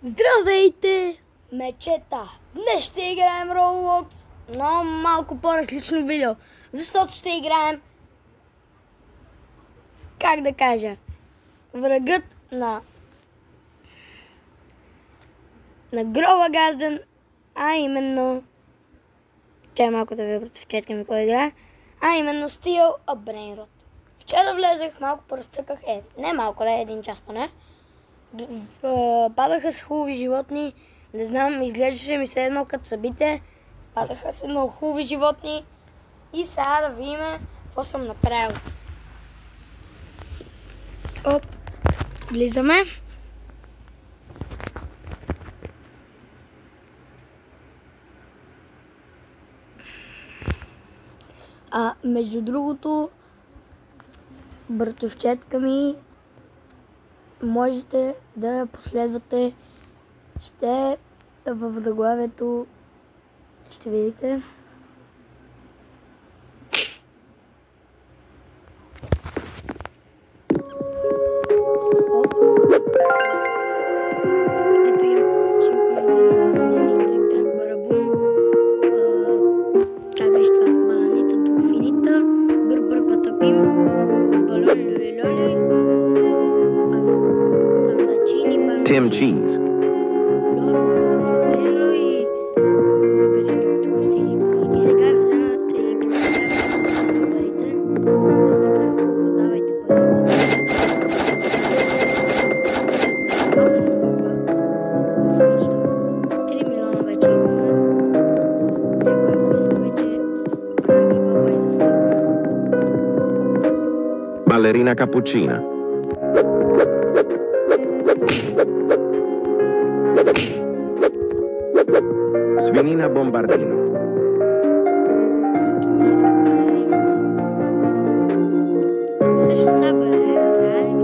Здравейте, мечета! Днес ще играем Roblox, но малко по-различно видео, защото ще играем, как да кажа, врагът на Grova Garden, а именно, чай малко да ви против четка ми кой играе, а именно Steal a Brain Rot. Вчера влезах, малко поразцъках, не малко, да, 1 час поне. Падаха с хубави животни, не знам, изглеждаше ми се едно като събитие. Падаха се много хубави животни и сега да видим какво съм направил. Оп, влизаме. Между другото, братовчетка ми, можете да я последвате, ще в заглавието ще видите. Ето я, шимпанзини, бананини, трик-трак, барабум, как беше това, бананита, долфинита, бър-бър, патапим, балон, люли-люли, пандачини, бананини, Tim Cheese. лоро, фортотело и берени октопусини. И сега взема и ги направя парите. Така хубаво, давайте пари. Малко се бъгва. Нищо. 3 милиона вече имаме. Някой ако иска вече прави giveaway за стилка. Ballerina cappuccina. Svinina bombardino. Не иска балерината. Също сега балерина трябва ли ми?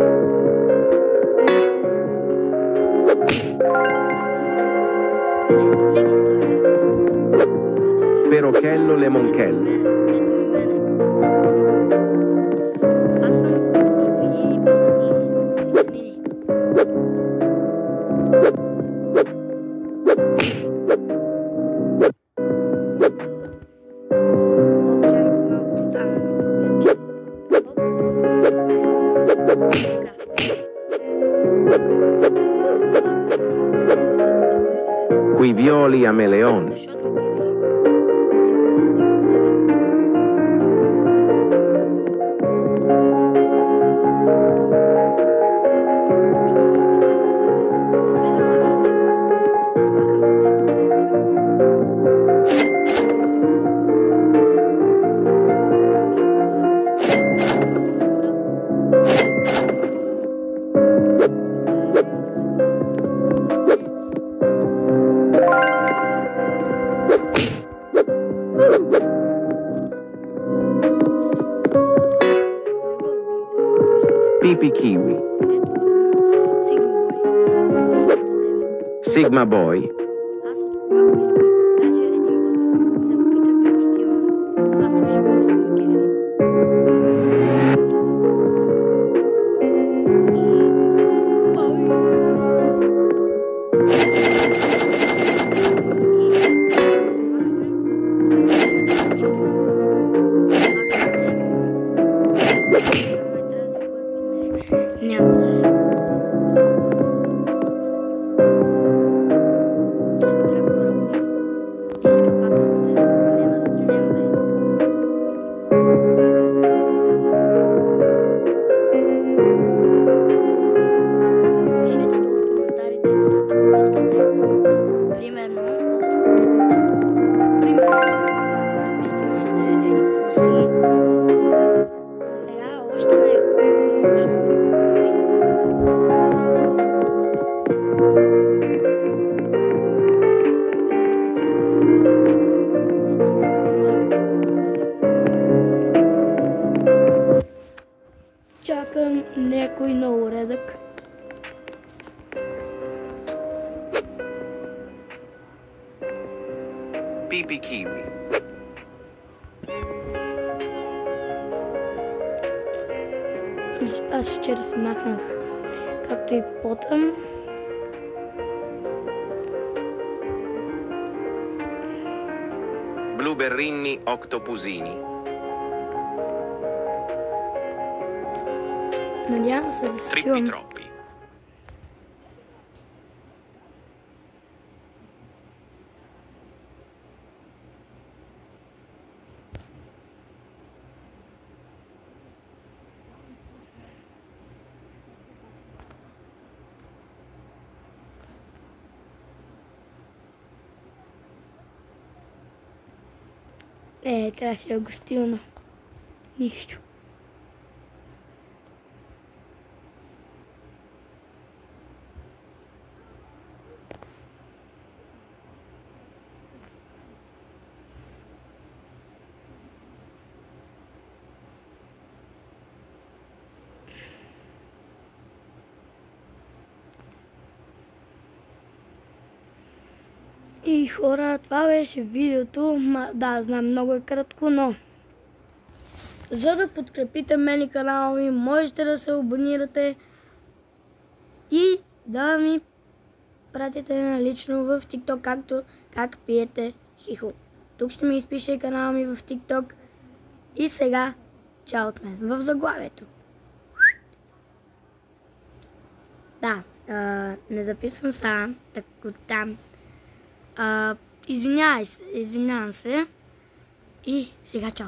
Не стоя. Perochello lemoncello. Ето ми мене. Аз съм новини пизанини. Чакайте малко стана на проблемче. Quivioli a meleon. Защото ги ви. Pipi kiwi. Sigma boy. Аз от кога го искам. Даже един път се опитах да го стила. Това слушай просто ме кефи. Няма да е. Трак барабум. Иска пак да го взема. Няма да те взема, бе. Пишете долу в коментарите, ако искате, примерно, да ми стимате еди какво си. За сега още не е хубаво, но ще се поправи. Чакам някой на уредък. Pipi kiwi. Аз вчера си махнах както и пота. Blueberrini octopusini. Надявам се да се Trippi чувам. troppi. Трябваше да го стилна. Нищо. И хора, това беше видеото. Да, знам, много е кратко, но за да подкрепите мен и канала ми, можете да се абонирате и да ми пратите лично в TikTok, както как пиете хихо. Тук ще ми изпише и канала ми в TikTok. И сега, чао от мен, в заглавието. Да, не записвам сам, так оттам. Извинявам се и сега чао.